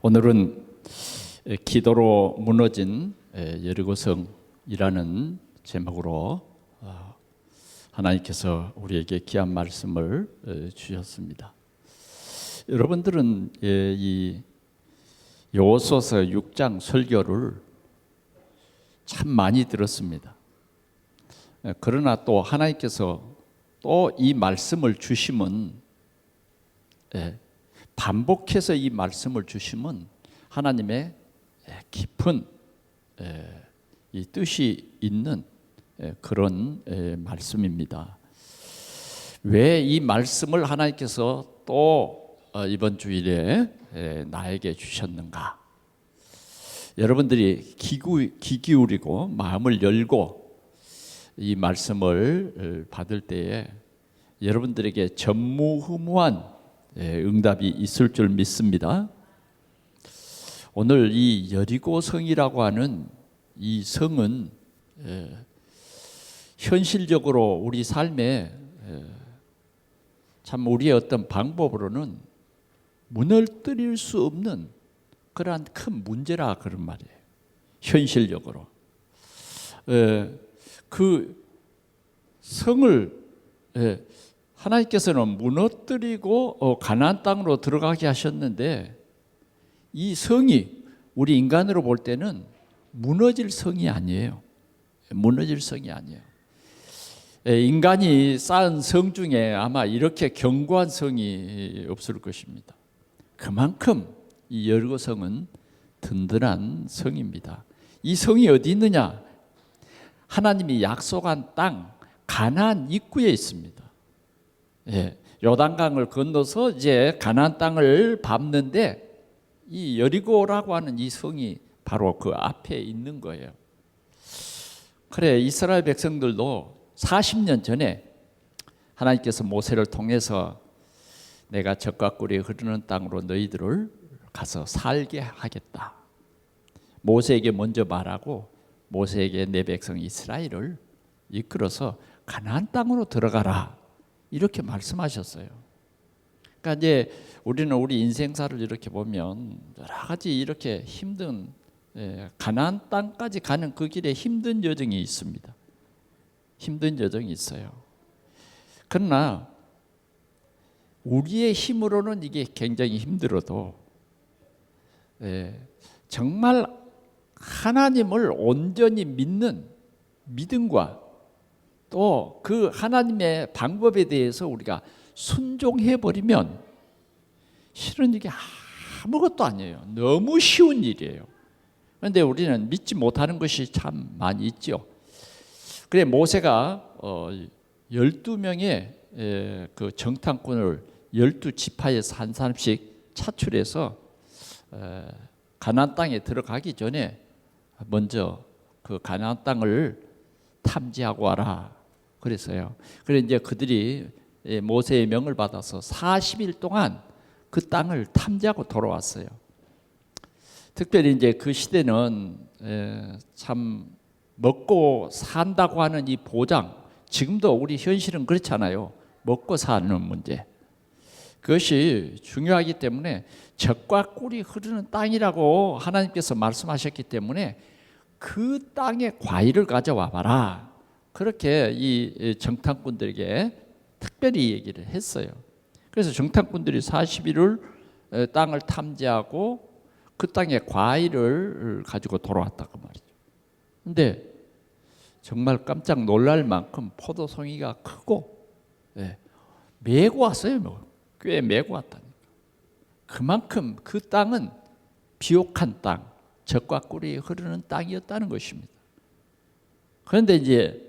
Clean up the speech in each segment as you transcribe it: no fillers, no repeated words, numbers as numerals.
오늘은 기도로 무너진 여리고성이라는 제목으로 하나님께서 우리에게 귀한 말씀을 주셨습니다. 여러분들은 이 여호수아서 6장 설교를 참 많이 들었습니다. 그러나 또 하나님께서 또 이 말씀을 주시면 반복해서 이 말씀을 주시면 하나님의 깊은 이 뜻이 있는 그런 말씀입니다. 왜 이 말씀을 하나님께서 또 이번 주일에 나에게 주셨는가? 여러분들이 귀 기울이고 마음을 열고 이 말씀을 받을 때에 여러분들에게 전무후무한 응답이 있을 줄 믿습니다. 오늘 이 여리고성이라고 하는 이 성은 현실적으로 우리 삶에 참 우리의 어떤 방법으로는 무너뜨릴 수 없는 그러한 큰 문제라 그런 말이에요. 현실적으로 그 성을 하나님께서는 무너뜨리고 가나안 땅으로 들어가게 하셨는데 이 성이 우리 인간으로 볼 때는 무너질 성이 아니에요. 무너질 성이 아니에요. 인간이 쌓은 성 중에 아마 이렇게 견고한 성이 없을 것입니다. 그만큼 이 여리고성은 든든한 성입니다. 이 성이 어디 있느냐? 하나님이 약속한 땅 가나안 입구에 있습니다. 요단강을 건너서 이제 가나안 땅을 밟는데 이 여리고라고 하는 이 성이 바로 그 앞에 있는 거예요. 그래, 이스라엘 백성들도 40년 전에 하나님께서 모세를 통해서 내가 젖과 꿀이 흐르는 땅으로 너희들을 가서 살게 하겠다. 모세에게 먼저 말하고 모세에게 내 백성 이스라엘을 이끌어서 가나안 땅으로 들어가라. 이렇게 말씀하셨어요. 그러니까 이제 우리는 우리 인생사를 이렇게 보면 여러 가지 이렇게 힘든 가나안 땅까지 가는 그 길에 힘든 여정이 있습니다. 힘든 여정이 있어요. 그러나 우리의 힘으로는 이게 굉장히 힘들어도 정말 하나님을 온전히 믿는 믿음과 또 그 하나님의 방법에 대해서 우리가 순종해버리면 실은 이게 아무것도 아니에요. 너무 쉬운 일이에요. 그런데 우리는 믿지 못하는 것이 참 많이 있죠. 그래 모세가 12명의 그 정탐꾼을 12지파에서 한 사람씩 차출해서 가나안 땅에 들어가기 전에 먼저 그 가나안 땅을 탐지하고 와라 그랬어요. 그래서 이제 그들이 모세의 명을 받아서 40일 동안 그 땅을 탐지하고 돌아왔어요. 특별히 이제 그 시대는 참 먹고 산다고 하는 이 보장, 지금도 우리 현실은 그렇잖아요. 먹고 사는 문제. 그것이 중요하기 때문에 젖과 꿀이 흐르는 땅이라고 하나님께서 말씀하셨기 때문에 그 땅에 과일을 가져와 봐라. 그렇게 이 정탐꾼들에게 특별히 얘기를 했어요. 그래서 정탐꾼들이 40일을 땅을 탐지하고 그 땅에 과일을 가지고 돌아왔다고 말이죠. 근데 정말 깜짝 놀랄 만큼 포도송이가 크고 메고 왔어요. 꽤 메고 왔다니까. 그만큼 그 땅은 비옥한 땅, 젖과 꿀이 흐르는 땅이었다는 것입니다. 그런데 이제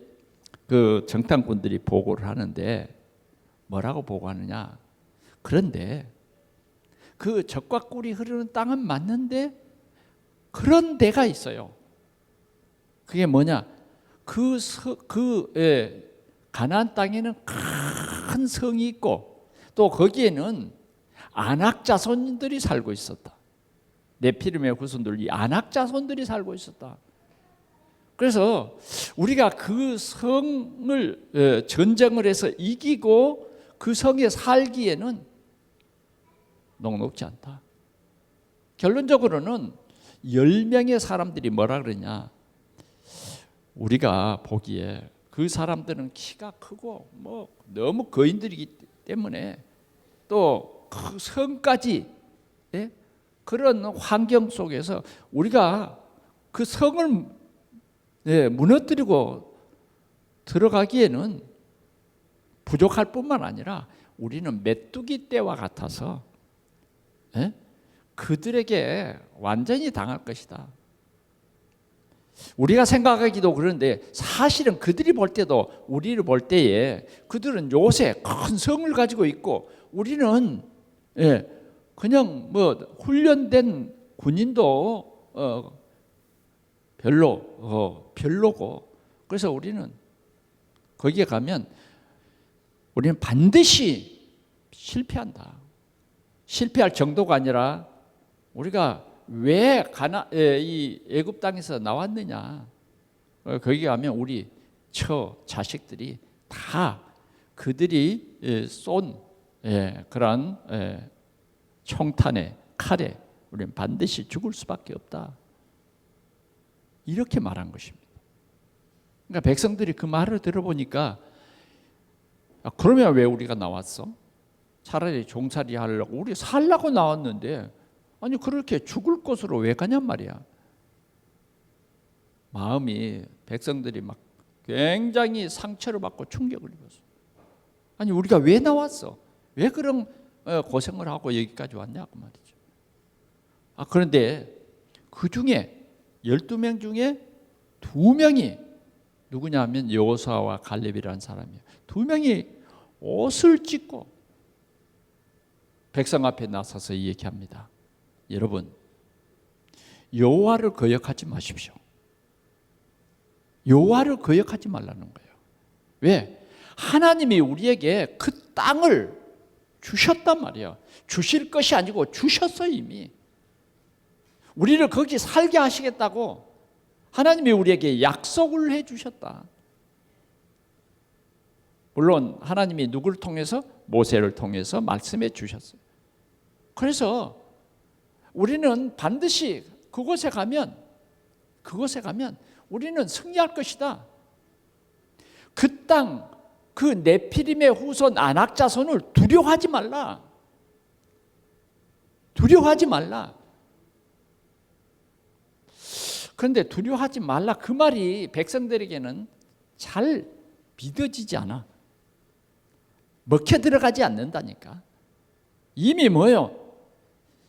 그 정탐꾼들이 보고를 하는데 뭐라고 보고하느냐? 그런데 그 젖과 꿀이 흐르는 땅은 맞는데 그런 데가 있어요. 그게 뭐냐? 가나안 땅에는 큰 성이 있고 또 거기에는 아낙 자손들이 살고 있었다. 네피림의 후손들, 이 아낙 자손들이 살고 있었다. 그래서 우리가 그 성을 전쟁을 해서 이기고 그 성에 살기에는 녹록지 않다. 결론적으로는 10명의 사람들이 뭐라 그러냐, 우리가 보기에 그 사람들은 키가 크고 뭐 너무 거인들이기 때문에 또 그 성까지, 예? 그런 환경 속에서 우리가 그 성을, 예, 무너뜨리고 들어가기에는 부족할 뿐만 아니라 우리는 메뚜기 떼와 같아서, 예? 그들에게 완전히 당할 것이다. 우리가 생각하기도 그런데 사실은 그들이 볼 때도, 우리를 볼 때에 그들은 요새 큰 성을 가지고 있고 우리는, 예, 그냥 뭐 훈련된 군인도 별로고, 그래서 우리는 거기에 가면 우리는 반드시 실패한다. 실패할 정도가 아니라 우리가 왜 이 애굽 땅에서 나왔느냐, 거기 가면 우리 자식들이 다 그들이 쏜, 그런 총탄에, 칼에 우리는 반드시 죽을 수밖에 없다, 이렇게 말한 것입니다. 그러니까 백성들이 그 말을 들어보니까, 그러면 왜 우리가 나왔어? 차라리 종살이 하려고, 우리 살라고 나왔는데 아니 그렇게 죽을 곳으로 왜 가냔 말이야. 마음이, 백성들이 막 굉장히 상처를 받고 충격을 입었어. 아니 우리가 왜 나왔어? 왜 그런 고생을 하고 여기까지 왔냐고 말이죠. 그런데 그 중에 12명 중에 2명이 누구냐 하면 여호수아와 갈렙이라는 사람이에요. 2명이 옷을 찢고 백성 앞에 나서서 얘기합니다. 여러분, 여호와를 거역하지 마십시오. 여호와를 거역하지 말라는 거예요. 왜? 하나님이 우리에게 그 땅을 주셨단 말이에요. 주실 것이 아니고 주셨어요. 이미 우리를 거기 살게 하시겠다고 하나님이 우리에게 약속을 해 주셨다. 물론 하나님이 누구를 통해서? 모세를 통해서 말씀해 주셨어요. 그래서 우리는 반드시 그곳에 가면 우리는 승리할 것이다. 그 땅, 그 네피림의 후손 아낙 자손을 두려워하지 말라. 두려워하지 말라. 그런데 두려워하지 말라, 그 말이 백성들에게는 잘 믿어지지 않아. 먹혀 들어가지 않는다니까. 이미 뭐요?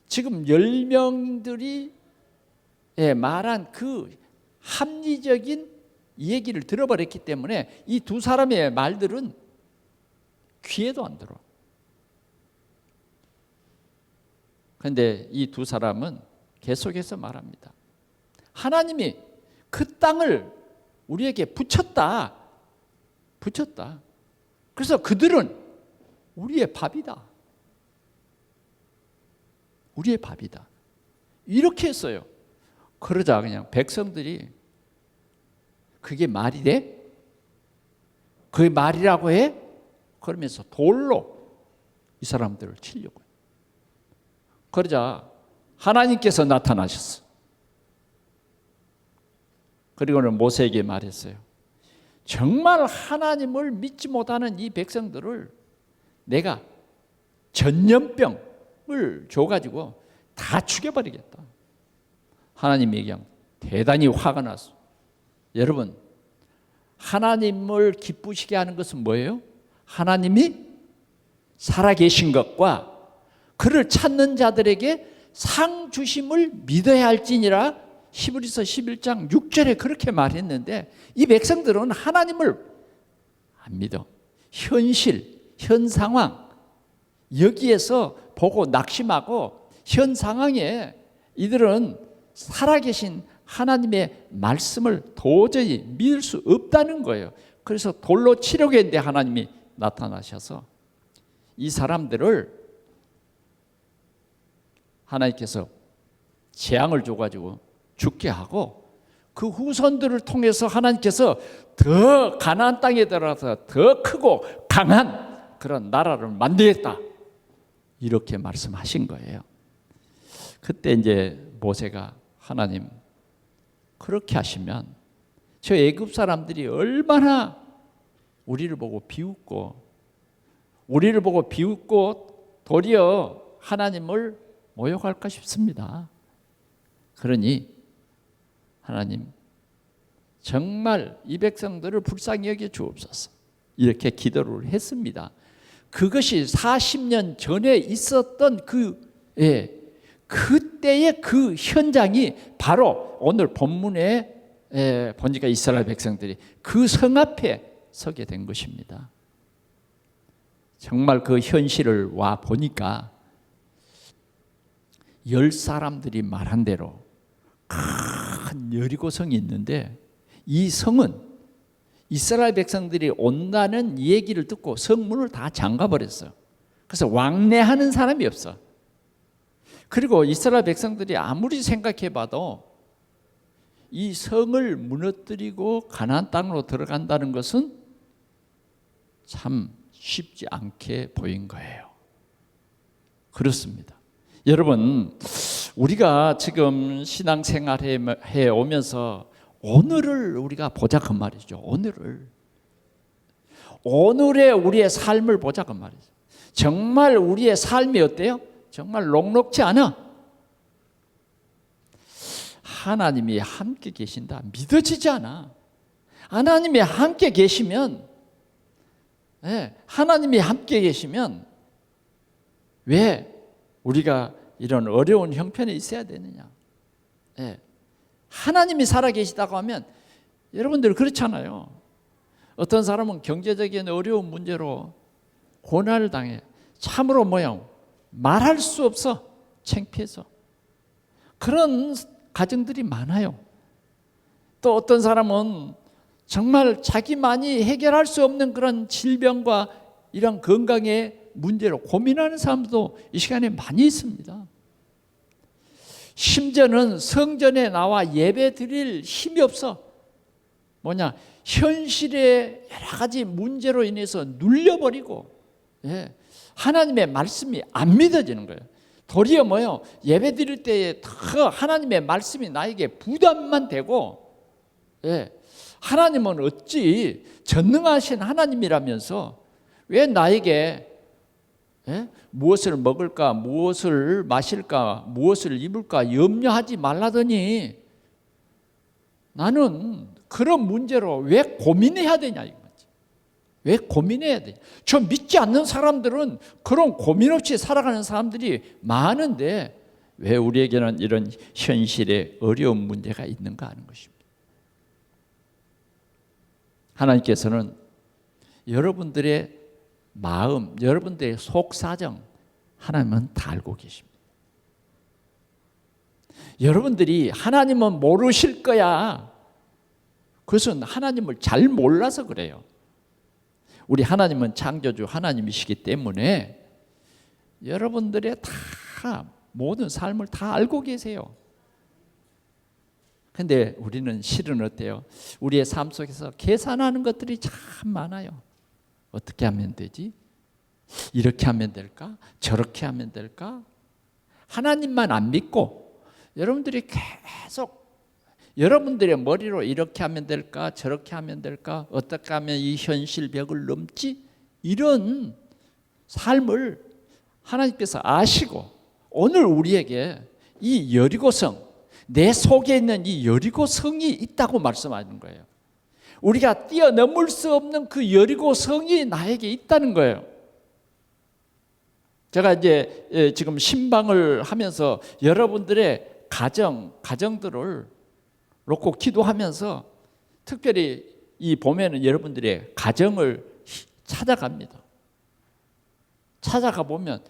지금 10명들이 말한 그 합리적인 얘기를 들어버렸기 때문에 이 2 사람의 말들은 귀에도 안 들어. 그런데 이 2 사람은 계속해서 말합니다. 하나님이 그 땅을 우리에게 붙였다. 그래서 그들은 우리의 밥이다. 우리의 밥이다. 이렇게 했어요. 그러자 그냥 백성들이 그게 말이 돼? 그게 말이라고 해? 그러면서 돌로 이 사람들을 치려고 해요. 그러자 하나님께서 나타나셨어. 그리고는 모세에게 말했어요. 정말 하나님을 믿지 못하는 이 백성들을 내가 전염병을 줘가지고 다 죽여버리겠다. 하나님이 얘기하면 대단히 화가 났어. 여러분, 하나님을 기쁘시게 하는 것은 뭐예요? 하나님이 살아계신 것과 그를 찾는 자들에게 상 주심을 믿어야 할지니라. 히브리서 11장 6절에 그렇게 말했는데 이 백성들은 하나님을 안 믿어. 현실, 현 상황, 여기에서 보고 낙심하고 현 상황에 이들은 살아계신 하나님의 말씀을 도저히 믿을 수 없다는 거예요. 그래서 돌로 치려고 했는데 하나님이 나타나셔서 이 사람들을 하나님께서 재앙을 줘가지고 죽게 하고 그 후손들을 통해서 하나님께서 더 가나안 땅에 들어가서 더 크고 강한 그런 나라를 만들겠다, 이렇게 말씀하신 거예요. 그때 이제 모세가 하나님 그렇게 하시면 저 애굽 사람들이 얼마나 우리를 보고 비웃고 도리어 하나님을 모욕할까 싶습니다. 그러니 하나님 정말 이 백성들을 불쌍히 여겨 주옵소서 이렇게 기도를 했습니다. 그것이 40년 전에 있었던 그때의 그 현장이 바로 오늘 본문에 보니까 이스라엘 백성들이 그 성 앞에 서게 된 것입니다. 정말 그 현실을 와 보니까 10사람들이 말한 대로 큰 여리고성이 있는데 이 성은 이스라엘 백성들이 온다는 얘기를 듣고 성문을 다 잠가버렸어요. 그래서 왕래하는 사람이 없어. 그리고 이스라엘 백성들이 아무리 생각해봐도 이 성을 무너뜨리고 가나안 땅으로 들어간다는 것은 참 쉽지 않게 보인 거예요. 그렇습니다. 여러분, 우리가 지금 신앙생활해 오면서 오늘을 우리가 보자 그 말이죠. 오늘의 우리의 삶을 보자 그 말이죠. 정말 우리의 삶이 어때요? 정말 녹록지 않아. 하나님이 함께 계신다. 믿어지지 않아. 하나님이 함께 계시면, 하나님이 함께 계시면 왜 우리가 이런 어려운 형편에 있어야 되느냐? 하나님이 살아계시다고 하면 여러분들 그렇잖아요. 어떤 사람은 경제적인 어려운 문제로 고난을 당해. 참으로 말할 수 없어. 창피해서. 그런 가정들이 많아요. 또 어떤 사람은 정말 자기만이 해결할 수 없는 그런 질병과 이런 건강의 문제로 고민하는 사람도 이 시간에 많이 있습니다. 심지어는 성전에 나와 예배 드릴 힘이 없어. 현실의 여러 가지 문제로 인해서 눌려버리고 하나님의 말씀이 안 믿어지는 거예요. 도리어 예배 드릴 때에 더 하나님의 말씀이 나에게 부담만 되고 하나님은 어찌 전능하신 하나님이라면서 왜 나에게 무엇을 먹을까, 무엇을 마실까, 무엇을 입을까 염려하지 말라더니 나는 그런 문제로 왜 고민해야 되냐 이거지. 왜 고민해야 되냐. 저 믿지 않는 사람들은 그런 고민 없이 살아가는 사람들이 많은데 왜 우리에게는 이런 현실의 어려운 문제가 있는가 하는 것입니다. 하나님께서는 여러분들의 마음, 여러분들의 속사정 하나님은 다 알고 계십니다. 여러분들이 하나님은 모르실 거야. 그것은 하나님을 잘 몰라서 그래요. 우리 하나님은 창조주 하나님이시기 때문에 여러분들의 다 모든 삶을 다 알고 계세요. 근데 우리는 실은 어때요? 우리의 삶 속에서 계산하는 것들이 참 많아요. 어떻게 하면 되지? 이렇게 하면 될까? 저렇게 하면 될까? 하나님만 안 믿고 여러분들이 계속 여러분들의 머리로 이렇게 하면 될까? 저렇게 하면 될까? 어떻게 하면 이 현실 벽을 넘지? 이런 삶을 하나님께서 아시고 오늘 우리에게 이 여리고성, 내 속에 있는 이 여리고성이 있다고 말씀하는 거예요. 우리가 뛰어넘을 수 없는 그 여리고성이 나에게 있다는 거예요. 제가 이제 지금 신방을 하면서 여러분들의 가정들을 놓고 기도하면서 특별히 이 봄에는 여러분들의 가정을 찾아갑니다. 찾아가 보면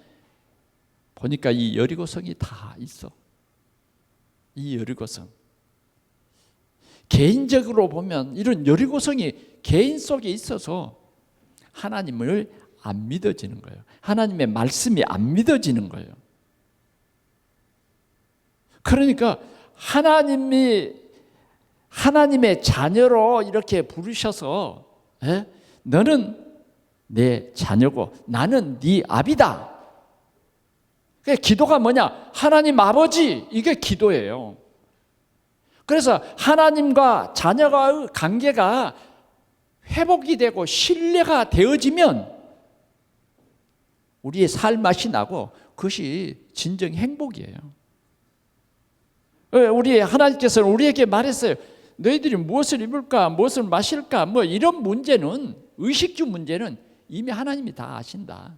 보니까 이 여리고성이 다 있어. 이 여리고성. 개인적으로 보면 이런 여리고성이 개인 속에 있어서 하나님을 안 믿어지는 거예요. 하나님의 말씀이 안 믿어지는 거예요. 그러니까 하나님의 자녀로 이렇게 부르셔서 너는 내 자녀고 나는 네 아비다. 기도가 뭐냐? 하나님 아버지, 이게 기도예요. 그래서 하나님과 자녀와의 관계가 회복이 되고 신뢰가 되어지면 우리의 살맛이 나고 그것이 진정 행복이에요. 우리 하나님께서는 우리에게 말했어요. 너희들이 무엇을 입을까, 무엇을 마실까, 뭐 이런 문제는, 의식주 문제는 이미 하나님이 다 아신다.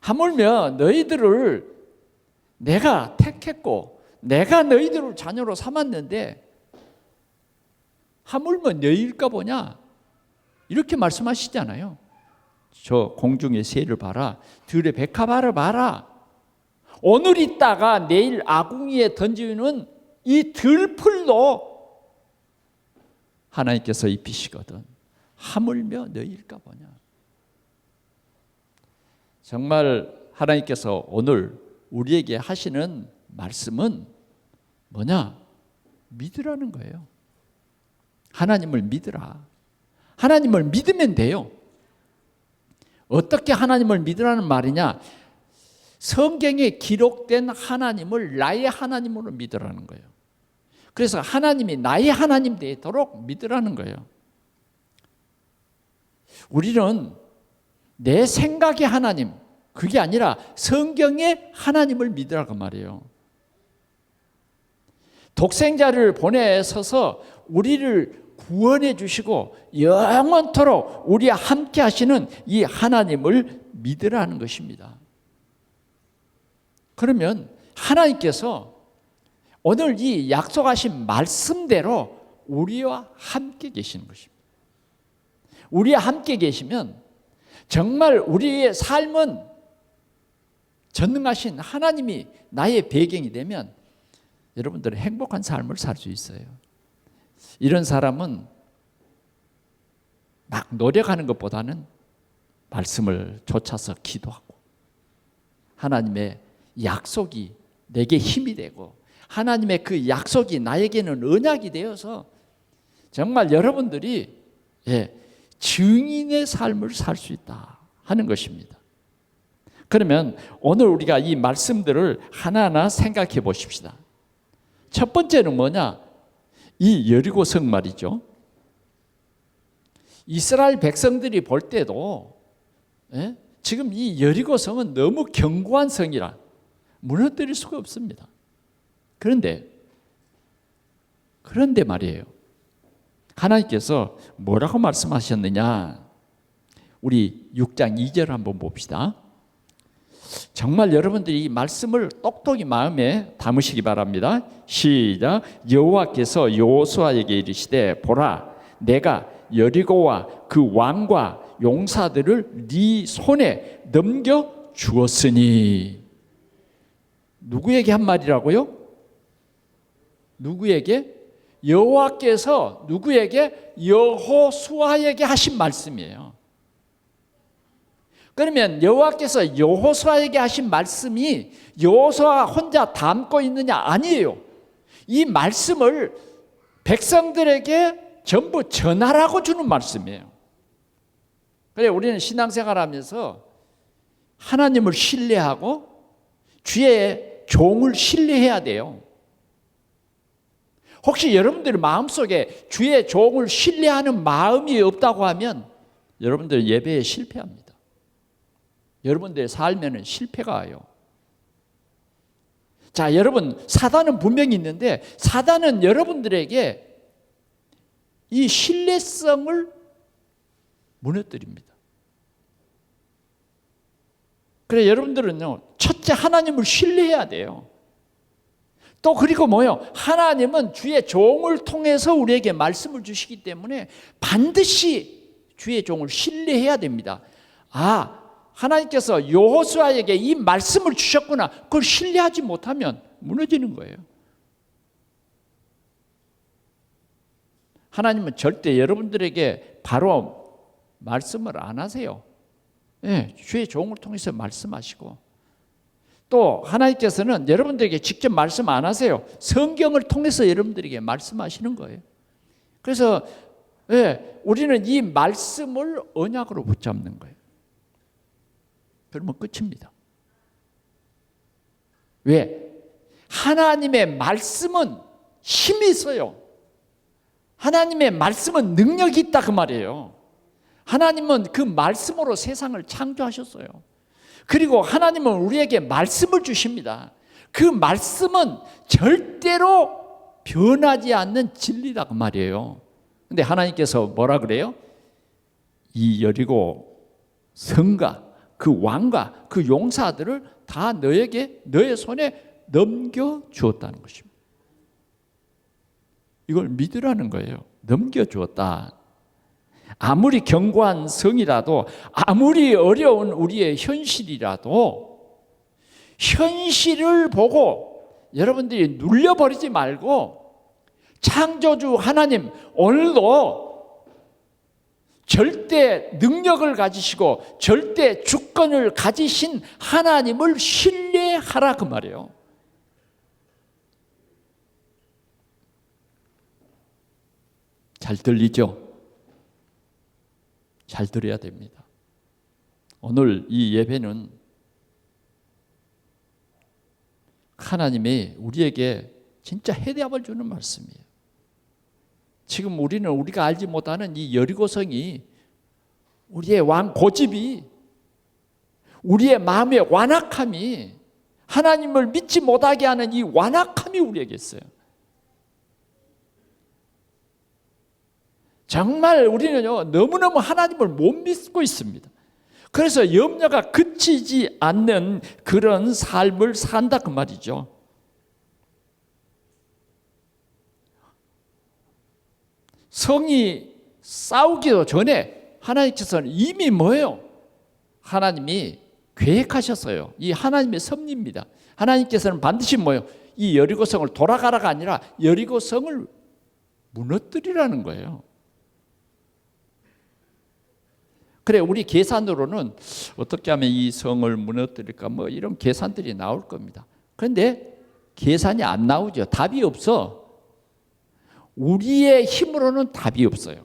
하물며 너희들을 내가 택했고 내가 너희들을 자녀로 삼았는데 하물며 너희일까 보냐, 이렇게 말씀하시잖아요. 저 공중의 새를 봐라, 들의 백합화를 봐라. 오늘 있다가 내일 아궁이에 던지는 이 들풀도 하나님께서 입히시거든. 하물며 너희일까 보냐. 정말 하나님께서 오늘 우리에게 하시는 말씀은 뭐냐? 믿으라는 거예요. 하나님을 믿으라. 하나님을 믿으면 돼요. 어떻게 하나님을 믿으라는 말이냐? 성경에 기록된 하나님을 나의 하나님으로 믿으라는 거예요. 그래서 하나님이 나의 하나님 되도록 믿으라는 거예요. 우리는 내 생각의 하나님, 그게 아니라 성경의 하나님을 믿으라고 말이에요. 독생자를 보내셔서 우리를 구원해 주시고 영원토록 우리와 함께 하시는 이 하나님을 믿으라는 것입니다. 그러면 하나님께서 오늘 이 약속하신 말씀대로 우리와 함께 계시는 것입니다. 우리와 함께 계시면 정말 우리의 삶은 전능하신 하나님이 나의 배경이 되면 여러분들은 행복한 삶을 살 수 있어요. 이런 사람은 막 노력하는 것보다는 말씀을 쫓아서 기도하고 하나님의 약속이 내게 힘이 되고 하나님의 그 약속이 나에게는 언약이 되어서 정말 여러분들이 증인의 삶을 살 수 있다 하는 것입니다. 그러면 오늘 우리가 이 말씀들을 하나하나 생각해 보십시다. 첫 번째는 뭐냐? 이 여리고성 말이죠. 이스라엘 백성들이 볼 때도 지금 이 여리고성은 너무 견고한 성이라 무너뜨릴 수가 없습니다. 그런데 말이에요. 하나님께서 뭐라고 말씀하셨느냐? 우리 6장 2절 한번 봅시다. 정말 여러분들이 이 말씀을 똑똑히 마음에 담으시기 바랍니다. 시작. 여호와께서 여호수아에게 이르시되 보라, 내가 여리고와 그 왕과 용사들을 네 손에 넘겨 주었으니. 누구에게 한 말이라고요? 누구에게? 여호와께서 누구에게? 여호수아에게 하신 말씀이에요. 그러면 여호와께서 여호수아에게 하신 말씀이 여호수아 혼자 담고 있느냐? 아니에요. 이 말씀을 백성들에게 전부 전하라고 주는 말씀이에요. 그래, 우리는 신앙생활하면서 하나님을 신뢰하고 주의 종을 신뢰해야 돼요. 혹시 여러분들 마음속에 주의 종을 신뢰하는 마음이 없다고 하면 여러분들 예배에 실패합니다. 여러분들의 삶에는 실패가 와요. 자, 여러분, 사단은 분명히 있는데 사단은 여러분들에게 이 신뢰성을 무너뜨립니다. 그래, 여러분들은요, 첫째 하나님을 신뢰해야 돼요. 또 그리고 뭐요? 하나님은 주의 종을 통해서 우리에게 말씀을 주시기 때문에 반드시 주의 종을 신뢰해야 됩니다. 아, 하나님께서 여호수아에게 이 말씀을 주셨구나. 그걸 신뢰하지 못하면 무너지는 거예요. 하나님은 절대 여러분들에게 바로 말씀을 안 하세요. 주의 종을 통해서 말씀하시고, 또 하나님께서는 여러분들에게 직접 말씀 안 하세요. 성경을 통해서 여러분들에게 말씀하시는 거예요. 그래서 우리는 이 말씀을 언약으로 붙잡는 거예요. 그러면 끝입니다. 왜? 하나님의 말씀은 힘이 있어요. 하나님의 말씀은 능력이 있다 그 말이에요. 하나님은 그 말씀으로 세상을 창조하셨어요. 그리고 하나님은 우리에게 말씀을 주십니다. 그 말씀은 절대로 변하지 않는 진리다 그 말이에요. 근데 하나님께서 뭐라 그래요? 이 여리고 성과 그 왕과 그 용사들을 다 너의 손에 넘겨주었다는 것입니다. 이걸 믿으라는 거예요. 넘겨주었다. 아무리 견고한 성이라도, 아무리 어려운 우리의 현실이라도 현실을 보고 여러분들이 눌려버리지 말고 창조주 하나님, 오늘도 절대 능력을 가지시고 절대 주권을 가지신 하나님을 신뢰하라 그 말이에요. 잘 들리죠? 잘 들어야 됩니다. 오늘 이 예배는 하나님이 우리에게 진짜 해답을 주는 말씀이에요. 지금 우리가 알지 못하는 이 여리고성이, 우리의 고집이, 우리의 마음의 완악함이, 하나님을 믿지 못하게 하는 이 완악함이 우리에게 있어요. 정말 우리는요, 너무너무 하나님을 못 믿고 있습니다. 그래서 염려가 그치지 않는 그런 삶을 산다 그 말이죠. 성이 싸우기도 전에 하나님께서는 이미 뭐예요? 하나님이 계획하셨어요. 이 하나님의 섭리입니다. 하나님께서는 반드시 뭐예요? 이 여리고성을 돌아가라가 아니라 여리고성을 무너뜨리라는 거예요. 그래, 우리 계산으로는 어떻게 하면 이 성을 무너뜨릴까 뭐 이런 계산들이 나올 겁니다. 그런데 계산이 안 나오죠. 답이 없어. 우리의 힘으로는 답이 없어요.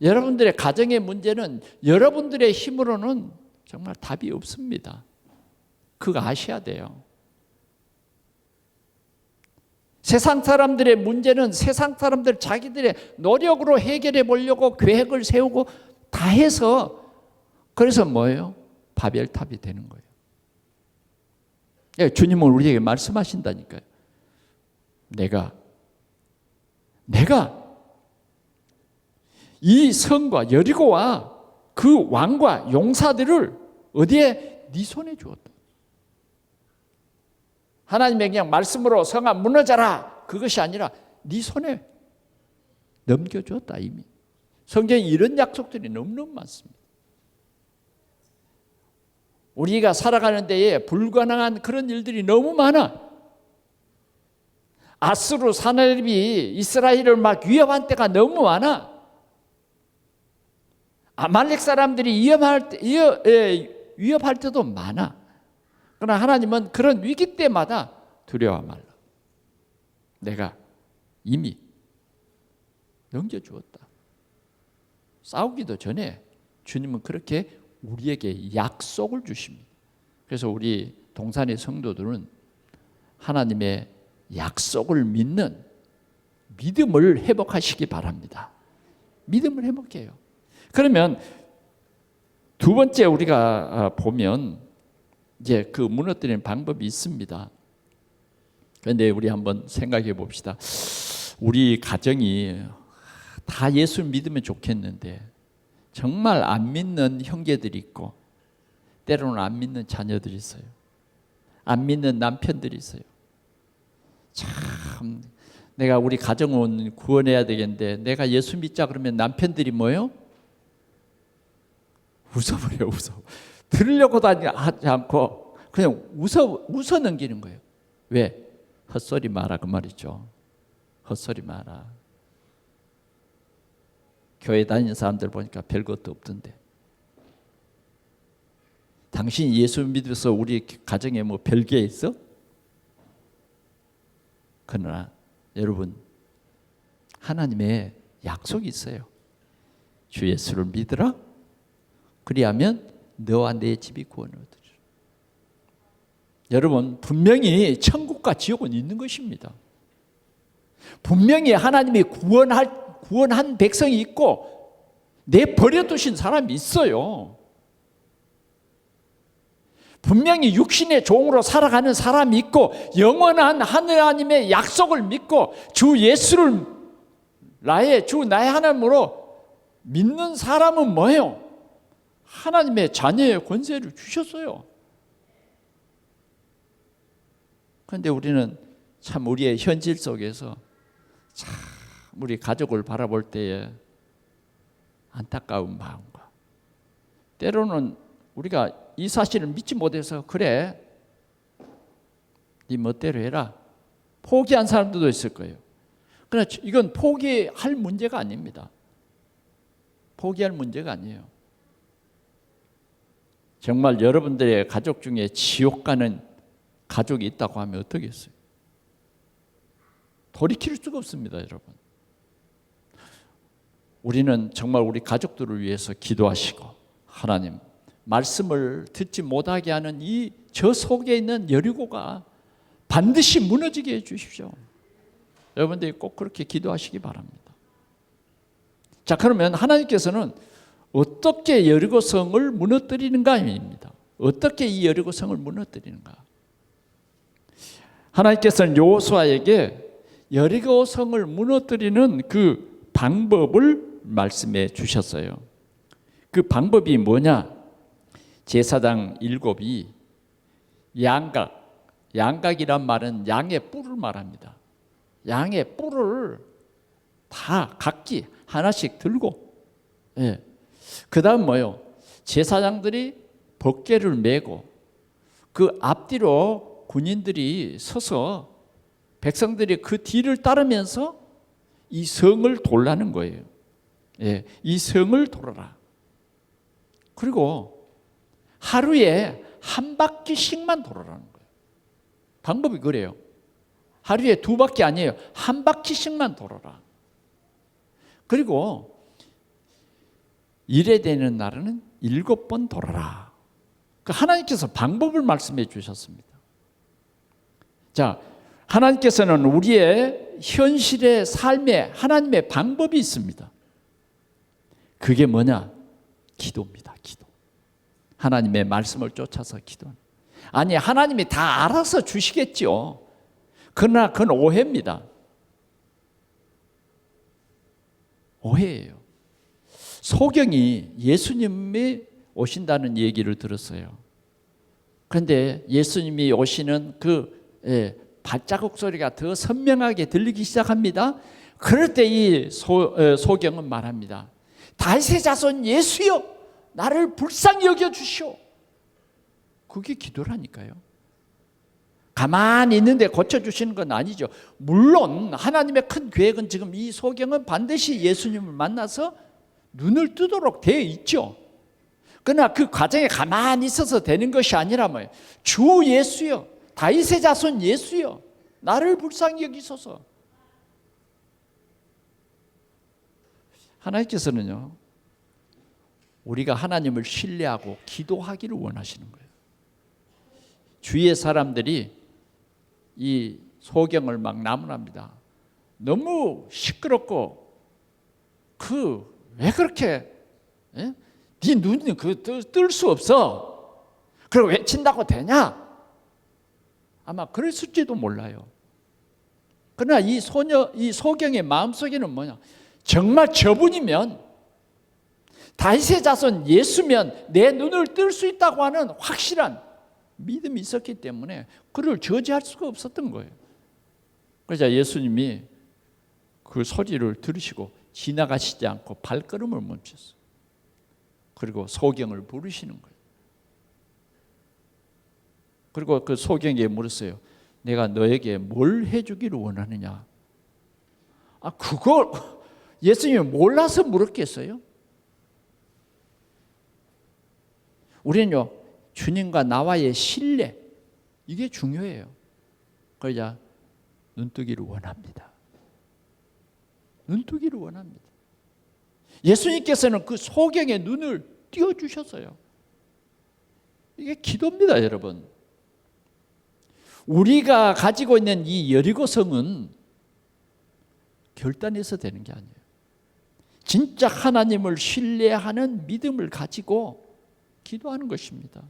여러분들의 가정의 문제는 여러분들의 힘으로는 정말 답이 없습니다. 그거 아셔야 돼요. 세상 사람들의 문제는 세상 사람들 자기들의 노력으로 해결해 보려고 계획을 세우고 다 해서, 그래서 뭐예요? 바벨탑이 되는 거예요. 주님은 우리에게 말씀하신다니까요. 내가 이 성과 여리고와 그 왕과 용사들을 어디에? 네 손에 주었다. 하나님의 그냥 말씀으로 성아 무너져라, 그것이 아니라 네 손에 넘겨주었다. 이미 성경에 이런 약속들이 너무너무 많습니다. 우리가 살아가는 데에 불가능한 그런 일들이 너무 많아. 아수르 사나립이 이스라엘을 막 위협한 때가 너무 많아. 아말렉 사람들이 위협할 때도 많아. 그러나 하나님은 그런 위기 때마다 두려워 말라. 내가 이미 넘겨주었다. 싸우기도 전에 주님은 그렇게 우리에게 약속을 주십니다. 그래서 우리 동산의 성도들은 하나님의 약속을 믿는 믿음을 회복하시기 바랍니다. 믿음을 회복해요. 그러면 두 번째 우리가 보면 이제 그 무너뜨리는 방법이 있습니다. 그런데 우리 한번 생각해 봅시다. 우리 가정이 다 예수 믿으면 좋겠는데 정말 안 믿는 형제들이 있고 때로는 안 믿는 자녀들이 있어요. 안 믿는 남편들이 있어요. 참 내가 우리 가정은 구원해야 되겠는데 내가 예수 믿자 그러면 남편들이 뭐예요? 웃어버려요. 들으려고도 하지 않고 그냥 웃어 넘기는 거예요. 왜? 헛소리 마라 그 말이죠. 헛소리 마라. 교회 다니는 사람들 보니까 별것도 없던데. 당신이 예수 믿어서 우리 가정에 뭐 별게 있어? 그러나 여러분 하나님의 약속이 있어요. 주 예수를 믿으라. 그리하면 너와 내 집이 구원을 얻으리라. 여러분, 분명히 천국과 지옥은 있는 것입니다. 분명히 하나님이 구원한 백성이 있고 내버려두신 사람이 있어요. 분명히 육신의 종으로 살아가는 사람이 있고 영원한 하나님의 약속을 믿고 주 예수를 나의 하나님으로 믿는 사람은 뭐예요? 하나님의 자녀의 권세를 주셨어요. 그런데 우리는 참 우리의 현실 속에서 참 우리 가족을 바라볼 때에 안타까운 마음과 때로는 우리가 이 사실을 믿지 못해서 그래 네 멋대로 해라 포기한 사람들도 있을 거예요. 그러나 이건 포기할 문제가 아닙니다. 포기할 문제가 아니에요. 정말 여러분들의 가족 중에 지옥 가는 가족이 있다고 하면 어떻겠어요? 돌이킬 수가 없습니다, 여러분. 우리는 정말 우리 가족들을 위해서 기도하시고 하나님 말씀을 듣지 못하게 하는 이 저 속에 있는 여리고가 반드시 무너지게 해주십시오. 여러분들이 꼭 그렇게 기도하시기 바랍니다. 자, 그러면 하나님께서는 어떻게 여리고성을 무너뜨리는가입니다. 어떻게 이 여리고성을 무너뜨리는가? 하나님께서는 여호수아에게 여리고성을 무너뜨리는 그 방법을 말씀해 주셨어요. 그 방법이 뭐냐? 제사장 7이 양각이란 말은 양의 뿔을 말합니다. 양의 뿔을 다 각기 하나씩 들고, 그 다음 뭐요? 제사장들이 법궤를 메고 그 앞뒤로 군인들이 서서 백성들이 그 뒤를 따르면서 이 성을 돌라는 거예요. 이 성을 돌아라. 그리고 하루에 한 바퀴씩만 돌아라는 거예요. 방법이 그래요. 하루에 2바퀴 아니에요. 한 바퀴씩만 돌아라. 그리고 일에 되는 날은 7번 돌아라. 하나님께서 방법을 말씀해 주셨습니다. 자, 하나님께서는 우리의 현실의 삶에 하나님의 방법이 있습니다. 그게 뭐냐? 기도입니다. 기도. 하나님의 말씀을 쫓아서 기도하는. 아니, 하나님이 다 알아서 주시겠죠. 그러나 그건 오해입니다. 오해예요. 소경이 예수님이 오신다는 얘기를 들었어요. 그런데 예수님이 오시는 그 발자국 소리가 더 선명하게 들리기 시작합니다. 그럴 때 이 소경은 말합니다. 다윗의 자손 예수여, 나를 불쌍히 여겨주시오. 그게 기도라니까요. 가만히 있는데 고쳐주시는 건 아니죠. 물론 하나님의 큰 계획은 지금 이 소경은 반드시 예수님을 만나서 눈을 뜨도록 되어 있죠. 그러나 그 과정에 가만히 있어서 되는 것이 아니라 뭐예요? 주 예수여, 다윗의 자손 예수여, 나를 불쌍히 여기소서. 하나님께서는요, 우리가 하나님을 신뢰하고 기도하기를 원하시는 거예요. 주위의 사람들이 이 소경을 막 나무랍니다. 너무 시끄럽고 왜 그렇게 네 눈이 뜰 수 없어. 그리고 외친다고 되냐? 아마 그랬을지도 몰라요. 그러나 이 소경의 마음속에는 뭐냐? 정말 저분이면, 다윗의 자손 예수면 내 눈을 뜰 수 있다고 하는 확실한 믿음이 있었기 때문에 그를 저지할 수가 없었던 거예요. 그러자 예수님이 그 소리를 들으시고 지나가시지 않고 발걸음을 멈췄어요. 그리고 소경을 부르시는 거예요. 그리고 그 소경에게 물었어요. 내가 너에게 뭘 해주기를 원하느냐? 그걸 예수님이 몰라서 물었겠어요? 우리는요, 주님과 나와의 신뢰, 이게 중요해요. 그러자 눈뜨기를 원합니다. 눈뜨기를 원합니다. 예수님께서는 그 소경의 눈을 띄워주셨어요. 이게 기도입니다, 여러분. 우리가 가지고 있는 이 여리고성은 결단해서 되는 게 아니에요. 진짜 하나님을 신뢰하는 믿음을 가지고 기도하는 것입니다.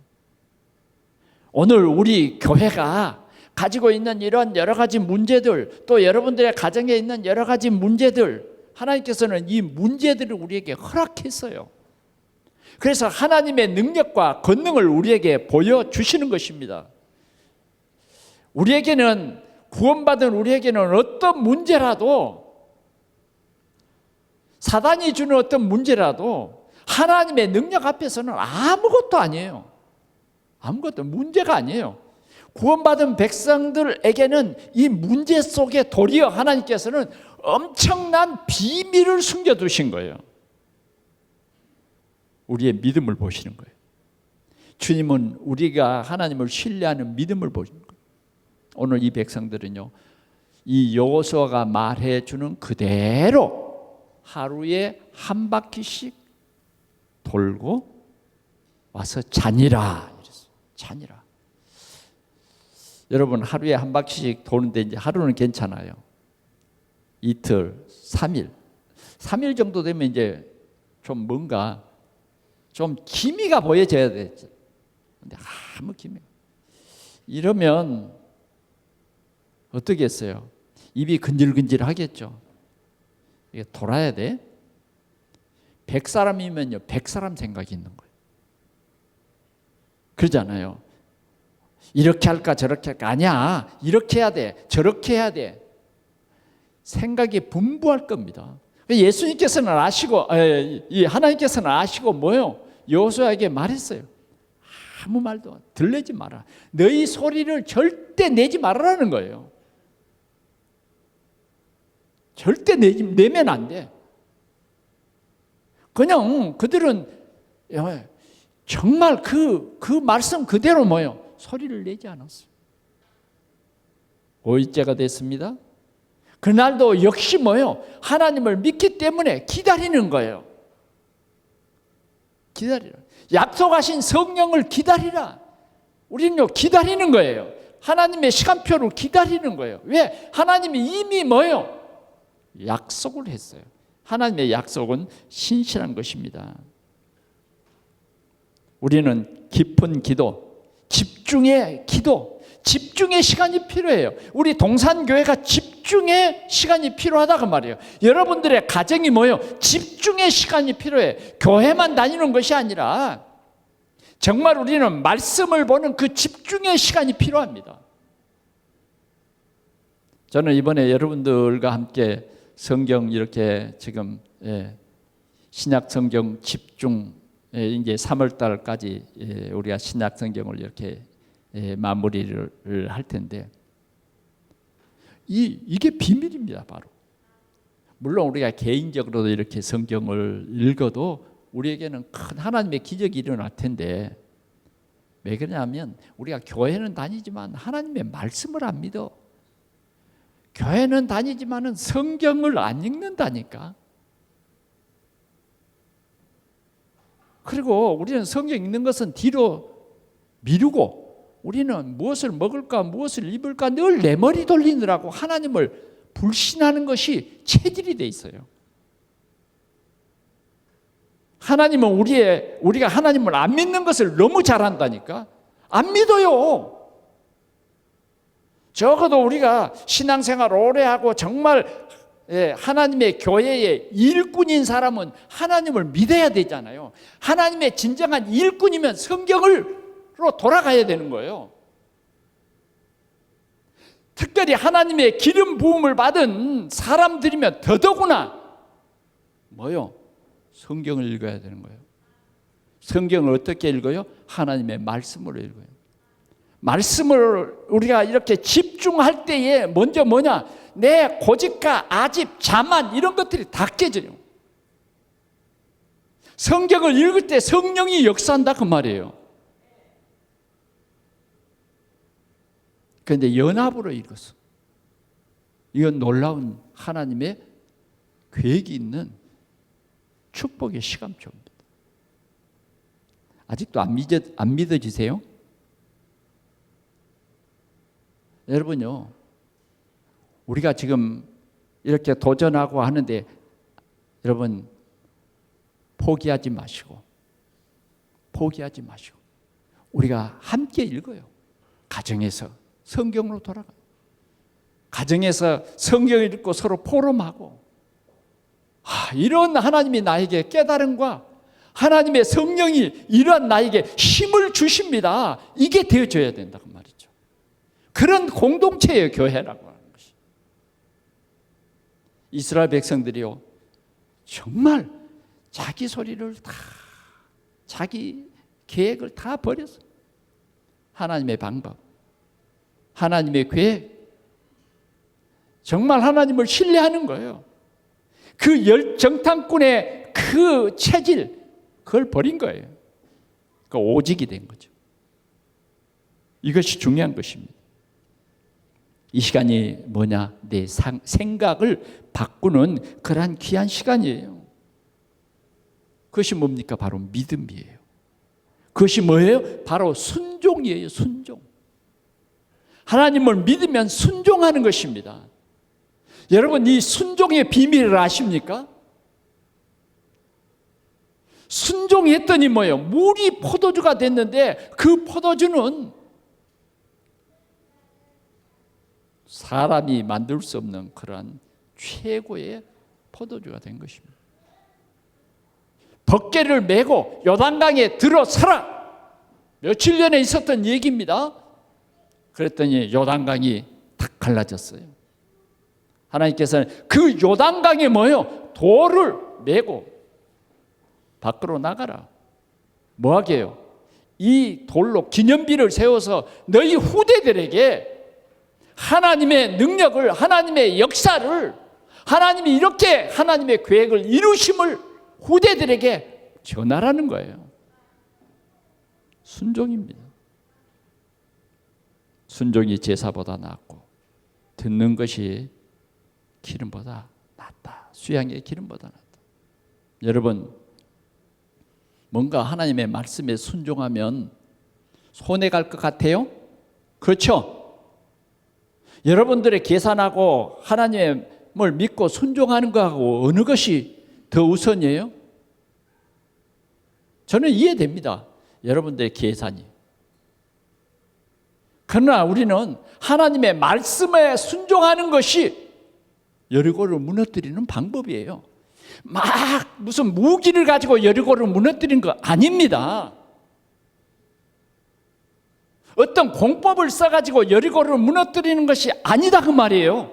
오늘 우리 교회가 가지고 있는 이런 여러 가지 문제들, 또 여러분들의 가정에 있는 여러 가지 문제들, 하나님께서는 이 문제들을 우리에게 허락했어요. 그래서 하나님의 능력과 권능을 우리에게 보여주시는 것입니다. 우리에게는, 구원받은 우리에게는 어떤 문제라도, 사단이 주는 어떤 문제라도 하나님의 능력 앞에서는 아무것도 아니에요. 아무것도 문제가 아니에요. 구원받은 백성들에게는 이 문제 속에 도리어 하나님께서는 엄청난 비밀을 숨겨두신 거예요. 우리의 믿음을 보시는 거예요. 주님은 우리가 하나님을 신뢰하는 믿음을 보시는 거예요. 오늘 이 백성들은요, 이 여호수아가 말해주는 그대로 하루에 한 바퀴씩 돌고 와서 자니라. 자니라. 여러분, 하루에 한 바퀴씩 도는데 이제 하루는 괜찮아요. 이틀, 3일. 3일 정도 되면 이제 좀 뭔가 좀 기미가 보여져야 되죠. 근데 아무 기미. 이러면 어떻게 했어요? 입이 근질근질 하겠죠. 이게 돌아야 돼. 100사람이면요, 100사람 생각이 있는 거예요. 그러잖아요. 이렇게 할까 저렇게 할까. 아니야, 이렇게 해야 돼, 저렇게 해야 돼. 생각이 분부할 겁니다. 예수님께서는 아시고, 하나님께서는 아시고 뭐요? 여호수아에게 말했어요. 아무 말도 들리지 마라. 너희 소리를 절대 내지 말라는 거예요. 절대 내면 안 돼. 그냥 그들은 정말 그 말씀 그대로 뭐요? 소리를 내지 않았어요. 5일째가 됐습니다. 그날도 역시 뭐요? 하나님을 믿기 때문에 기다리는 거예요. 기다리라. 약속하신 성령을 기다리라. 우리는요, 기다리는 거예요. 하나님의 시간표를 기다리는 거예요. 왜? 하나님이 이미 뭐요? 약속을 했어요. 하나님의 약속은 신실한 것입니다. 우리는 깊은 기도, 집중의 기도, 집중의 시간이 필요해요. 우리 동산교회가 집중의 시간이 필요하다고 말이에요. 여러분들의 가정이 뭐예요? 집중의 시간이 필요해. 교회만 다니는 것이 아니라 정말 우리는 말씀을 보는 그 집중의 시간이 필요합니다. 저는 이번에 여러분들과 함께 성경 이렇게 지금 신약 성경 집중, 이제 3월 달까지 우리가 신약 성경을 이렇게 마무리를 할 텐데, 이게 비밀입니다. 바로 물론 우리가 개인적으로도 이렇게 성경을 읽어도 우리에게는 큰 하나님의 기적이 일어날 텐데, 왜 그러냐면 우리가 교회는 다니지만 하나님의 말씀을 안 믿어. 교회는 다니지만은 성경을 안 읽는다니까. 그리고 우리는 성경 읽는 것은 뒤로 미루고, 우리는 무엇을 먹을까 무엇을 입을까 늘 내 머리 돌리느라고 하나님을 불신하는 것이 체질이 돼 있어요. 하나님은 우리가 하나님을 안 믿는 것을 너무 잘한다니까. 안 믿어요. 적어도 우리가 신앙생활 오래 하고 정말 하나님의 교회의 일꾼인 사람은 하나님을 믿어야 되잖아요. 하나님의 진정한 일꾼이면 성경으로 돌아가야 되는 거예요. 특별히 하나님의 기름 부음을 받은 사람들이면 더더구나 뭐요? 성경을 읽어야 되는 거예요. 성경을 어떻게 읽어요? 하나님의 말씀으로 읽어요. 말씀을 우리가 이렇게 집중할 때에 먼저 뭐냐? 내 고집과 아집, 자만 이런 것들이 다 깨져요. 성경을 읽을 때 성령이 역사한다 그 말이에요. 그런데 연합으로 읽었어. 이건 놀라운 하나님의 계획이 있는 축복의 시간표입니다. 아직도 안 믿어지세요? 여러분요, 우리가 지금 이렇게 도전하고 하는데 여러분 포기하지 마시고 우리가 함께 읽어요. 가정에서 성경으로 돌아가요. 가정에서 성경을 읽고 서로 포럼하고, 이런 하나님이 나에게 깨달음과 하나님의 성령이 이러한 나에게 힘을 주십니다. 이게 되어져야 된다고 말이죠. 그런 공동체의 교회라고 하는 것이. 이스라엘 백성들이요, 정말 자기 소리를 다, 자기 계획을 다 버려서 하나님의 방법, 하나님의 계획, 정말 하나님을 신뢰하는 거예요. 그 정탐꾼의 그 체질, 그걸 버린 거예요. 그러니까 오직이 된 거죠. 이것이 중요한 것입니다. 이 시간이 뭐냐? 내 생각을 바꾸는 그러한 귀한 시간이에요. 그것이 뭡니까? 바로 믿음이에요. 그것이 뭐예요? 바로 순종이에요. 순종. 하나님을 믿으면 순종하는 것입니다. 여러분, 이 순종의 비밀을 아십니까? 순종했더니 뭐예요? 물이 포도주가 됐는데 그 포도주는 사람이 만들 수 없는 그런 최고의 포도주가 된 것입니다. 덮개를 메고 요단강에 들어서라. 며칠 전에 있었던 얘기입니다. 그랬더니 요단강이 탁 갈라졌어요. 하나님께서는 그 요단강에 뭐예요? 돌을 메고 밖으로 나가라. 뭐하게 해요? 이 돌로 기념비를 세워서 너희 후대들에게 하나님의 능력을, 하나님의 역사를, 하나님이 이렇게 하나님의 계획을 이루심을 후대들에게 전하라는 거예요. 순종입니다. 순종이 제사보다 낫고 듣는 것이 기름보다 낫다. 수양의 기름보다 낫다. 여러분, 뭔가 하나님의 말씀에 순종하면 손해 갈 것 같아요? 그렇죠? 여러분들의 계산하고 하나님을 믿고 순종하는 것하고 어느 것이 더 우선이에요? 저는 이해됩니다. 여러분들의 계산이. 그러나 우리는 하나님의 말씀에 순종하는 것이 여리고를 무너뜨리는 방법이에요. 막 무슨 무기를 가지고 여리고를 무너뜨리는 거 아닙니다. 어떤 공법을 써가지고 여리고를 무너뜨리는 것이 아니다 그 말이에요.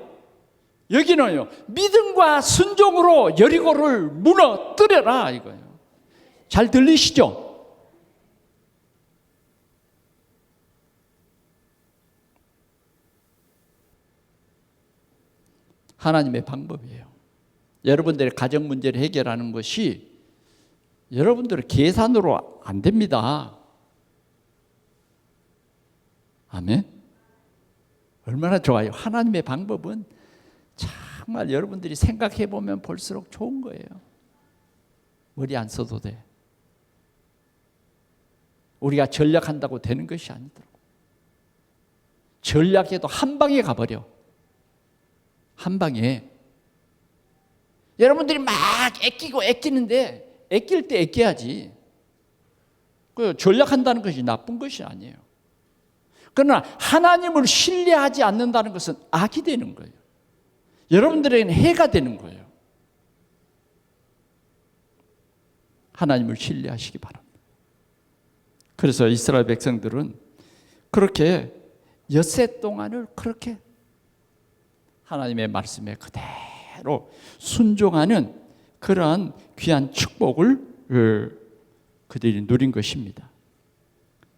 여기는요, 믿음과 순종으로 여리고를 무너뜨려라 이거예요. 잘 들리시죠? 하나님의 방법이에요. 여러분들의 가정 문제를 해결하는 것이 여러분들의 계산으로 안 됩니다. 아멘. 얼마나 좋아요. 하나님의 방법은 정말 여러분들이 생각해 보면 볼수록 좋은 거예요. 머리 안 써도 돼. 우리가 전략한다고 되는 것이 아니더라고. 전략해도 한 방에 가버려. 한 방에. 여러분들이 막 애끼는데 애낄 때 애껴야지. 그 전략한다는 것이 나쁜 것이 아니에요. 그러나 하나님을 신뢰하지 않는다는 것은 악이 되는 거예요. 여러분들에게는 해가 되는 거예요. 하나님을 신뢰하시기 바랍니다. 그래서 이스라엘 백성들은 그렇게 엿새 동안을 그렇게 하나님의 말씀에 그대로 순종하는 그러한 귀한 축복을 그들이 누린 것입니다.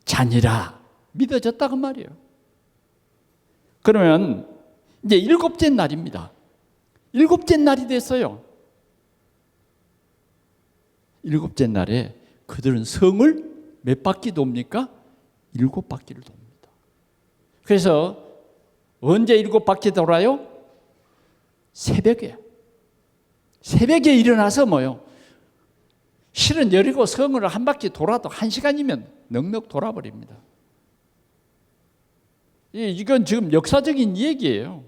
자니라 믿어졌다고 말이에요. 그러면 이제 일곱째 날입니다. 일곱째 날이 됐어요. 일곱째 날에 그들은 성을 몇 바퀴 돕니까? 7바퀴를 돕니다. 그래서 언제 7바퀴 돌아요? 새벽에 일어나서 뭐요? 실은 여리고 성을 한 바퀴 돌아도 1시간이면 넉넉 돌아버립니다. 이건 지금 역사적인 얘기예요.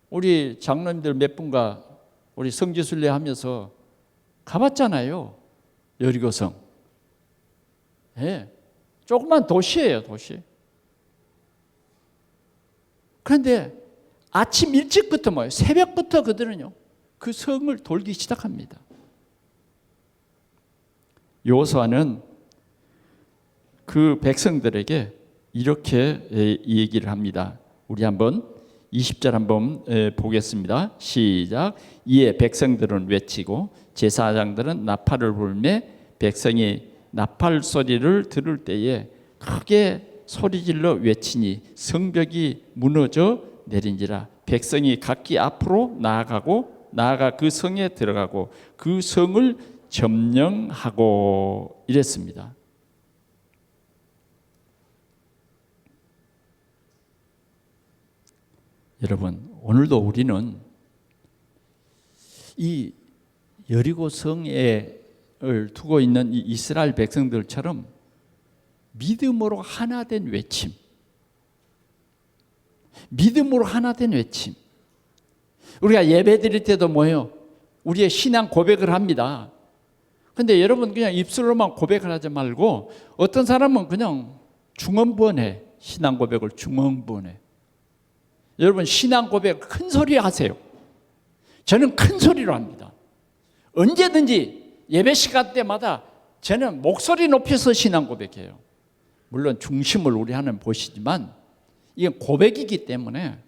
우리 장로님들 몇 분과 우리 성지순례 하면서 가봤잖아요. 여리고성. 예, 조그만 도시예요, 도시. 그런데 아침 일찍부터 뭐예요? 새벽부터 그들은요, 그 성을 돌기 시작합니다. 여호수아는 그 백성들에게 이렇게 얘기를 합니다. 우리 한번 20절 한번 보겠습니다. 시작. 이에 백성들은 외치고 제사장들은 나팔을 불매 백성이 나팔 소리를 들을 때에 크게 소리질러 외치니 성벽이 무너져 내린지라. 백성이 각기 앞으로 나아가 그 성에 들어가고 그 성을 점령하고 이랬습니다. 여러분, 오늘도 우리는 이 여리고 성을 두고 있는 이 이스라엘 백성들처럼 믿음으로 하나된 외침, 믿음으로 하나된 외침. 우리가 예배 드릴 때도 뭐예요? 우리의 신앙 고백을 합니다. 근데 여러분, 그냥 입술로만 고백을 하지 말고 어떤 사람은 그냥 중언부언해. 신앙 고백을 중언부언해. 여러분, 신앙 고백 큰 소리로 하세요. 저는 큰 소리로 합니다. 언제든지 예배 시간 때마다 저는 목소리 높여서 신앙 고백해요. 물론 중심을 우리 하나님 보시지만 이건 고백이기 때문에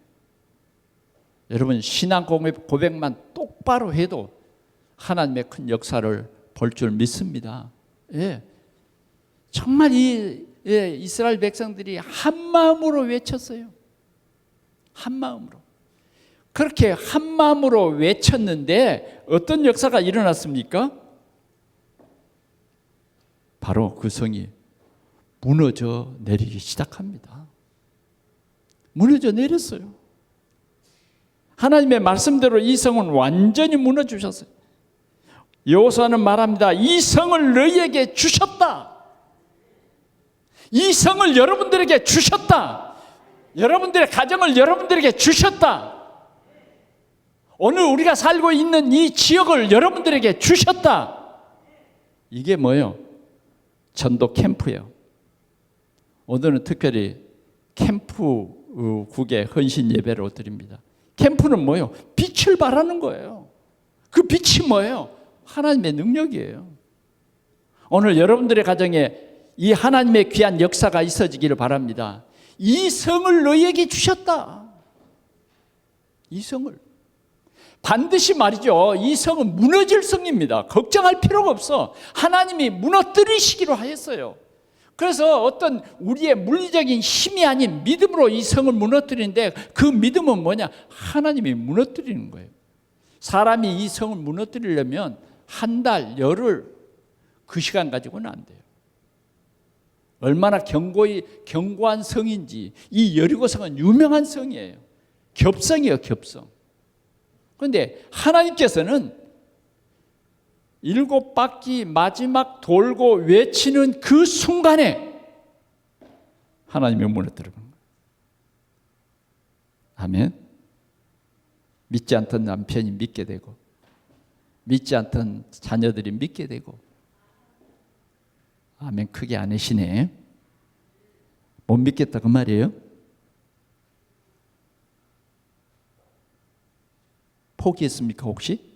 여러분, 신앙 고백만 똑바로 해도 하나님의 큰 역사를 볼 줄 믿습니다. 예. 정말 이스라엘 백성들이 한 마음으로 외쳤어요. 한 마음으로. 그렇게 한 마음으로 외쳤는데 어떤 역사가 일어났습니까? 바로 그 성이 무너져 내리기 시작합니다. 무너져 내렸어요. 하나님의 말씀대로 이 성은 완전히 무너지셨어요. 여호수아는 말합니다. 이 성을 너희에게 주셨다. 이 성을 여러분들에게 주셨다. 여러분들의 가정을 여러분들에게 주셨다. 오늘 우리가 살고 있는 이 지역을 여러분들에게 주셨다. 이게 뭐예요? 전도 캠프예요. 오늘은 특별히 캠프국의 헌신 예배를 드립니다. 캠프는 뭐예요? 빛을 발하는 거예요. 그 빛이 뭐예요? 하나님의 능력이에요. 오늘 여러분들의 가정에 이 하나님의 귀한 역사가 있어지기를 바랍니다. 이 성을 너희에게 주셨다. 이 성을. 반드시 말이죠. 이 성은 무너질 성입니다. 걱정할 필요가 없어. 하나님이 무너뜨리시기로 하였어요. 그래서 어떤 우리의 물리적인 힘이 아닌 믿음으로 이 성을 무너뜨리는데 그 믿음은 뭐냐? 하나님이 무너뜨리는 거예요. 사람이 이 성을 무너뜨리려면 한 달, 열흘 그 시간 가지고는 안 돼요. 얼마나 견고한 성인지. 이 여리고성은 유명한 성이에요. 겹성이에요, 겹성. 그런데 하나님께서는 7바퀴 마지막 돌고 외치는 그 순간에 하나님이 무너뜨리는 거예요. 아멘. 믿지 않던 남편이 믿게 되고 믿지 않던 자녀들이 믿게 되고. 아멘. 크게 안 하시네. 못 믿겠다 그 말이에요? 포기했습니까 혹시?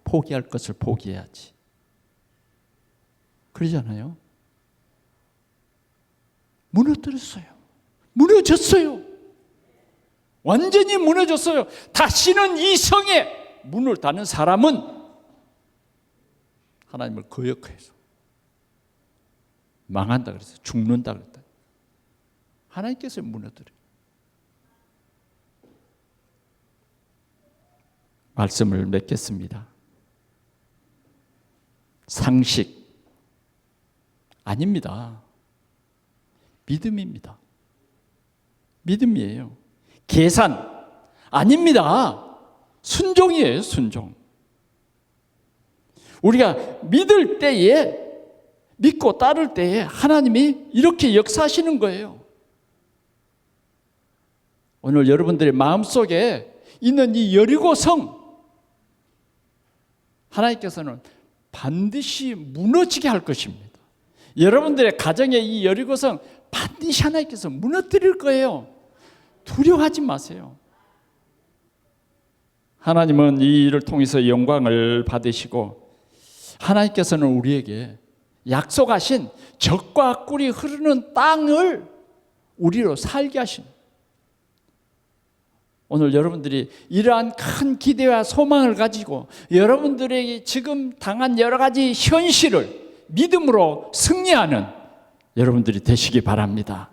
포기할 것을 포기해야지. 그러잖아요. 무너뜨렸어요. 무너졌어요. 완전히 무너졌어요. 다시는 이 성에 문을 닫는 사람은 하나님을 거역해서 망한다 그랬어요. 죽는다 그랬다. 하나님께서 무너뜨려요. 말씀을 맺겠습니다. 상식 아닙니다. 믿음입니다. 믿음이에요. 계산 아닙니다. 순종이에요. 순종. 우리가 믿을 때에, 믿고 따를 때에 하나님이 이렇게 역사하시는 거예요. 오늘 여러분들의 마음속에 있는 이 여리고성, 하나님께서는 반드시 무너지게 할 것입니다. 여러분들의 가정의 이 여리고성 반드시 하나님께서 무너뜨릴 거예요. 두려워하지 마세요. 하나님은 이 일을 통해서 영광을 받으시고, 하나님께서는 우리에게 약속하신 젖과 꿀이 흐르는 땅을 우리로 살게 하신, 오늘 여러분들이 이러한 큰 기대와 소망을 가지고 여러분들에게 지금 당한 여러 가지 현실을 믿음으로 승리하는 여러분들이 되시기 바랍니다.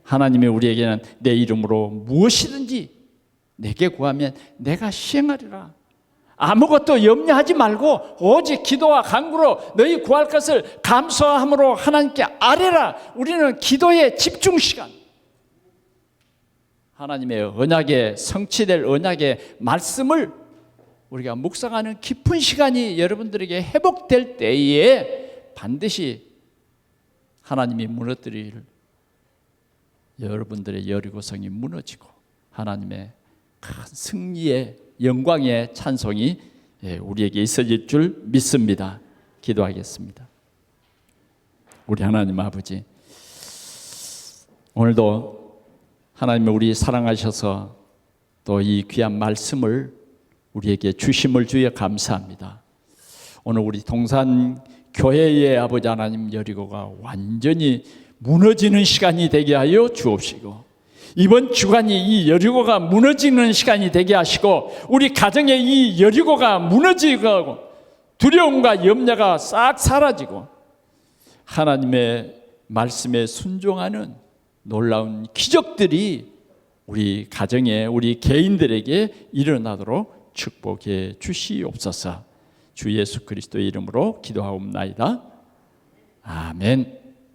하나님이 우리에게는 내 이름으로 무엇이든지 내게 구하면 내가 시행하리라. 아무것도 염려하지 말고 오직 기도와 간구로 너희 구할 것을 감사함으로 하나님께 아뢰라. 우리는 기도의 집중 시간, 하나님의 언약에 성취될 언약의 말씀을 우리가 묵상하는 깊은 시간이 여러분들에게 회복될 때에 반드시 하나님이 무너뜨릴, 여러분들의 여리고성이 무너지고 하나님의 큰 승리의 영광의 찬송이 우리에게 있어질 줄 믿습니다. 기도하겠습니다. 우리 하나님 아버지, 오늘도 하나님이 우리 사랑하셔서 또 이 귀한 말씀을 우리에게 주심을 주여 감사합니다. 오늘 우리 동산 교회의 아버지 하나님, 여리고가 완전히 무너지는 시간이 되게 하여 주옵시고, 이번 주간이 이 여리고가 무너지는 시간이 되게 하시고, 우리 가정에 이 여리고가 무너지고 두려움과 염려가 싹 사라지고 하나님의 말씀에 순종하는 놀라운 기적들이 우리 가정에, 우리 개인들에게 일어나도록 축복해 주시옵소서. 주 예수 그리스도의 이름으로 기도하옵나이다. 아멘.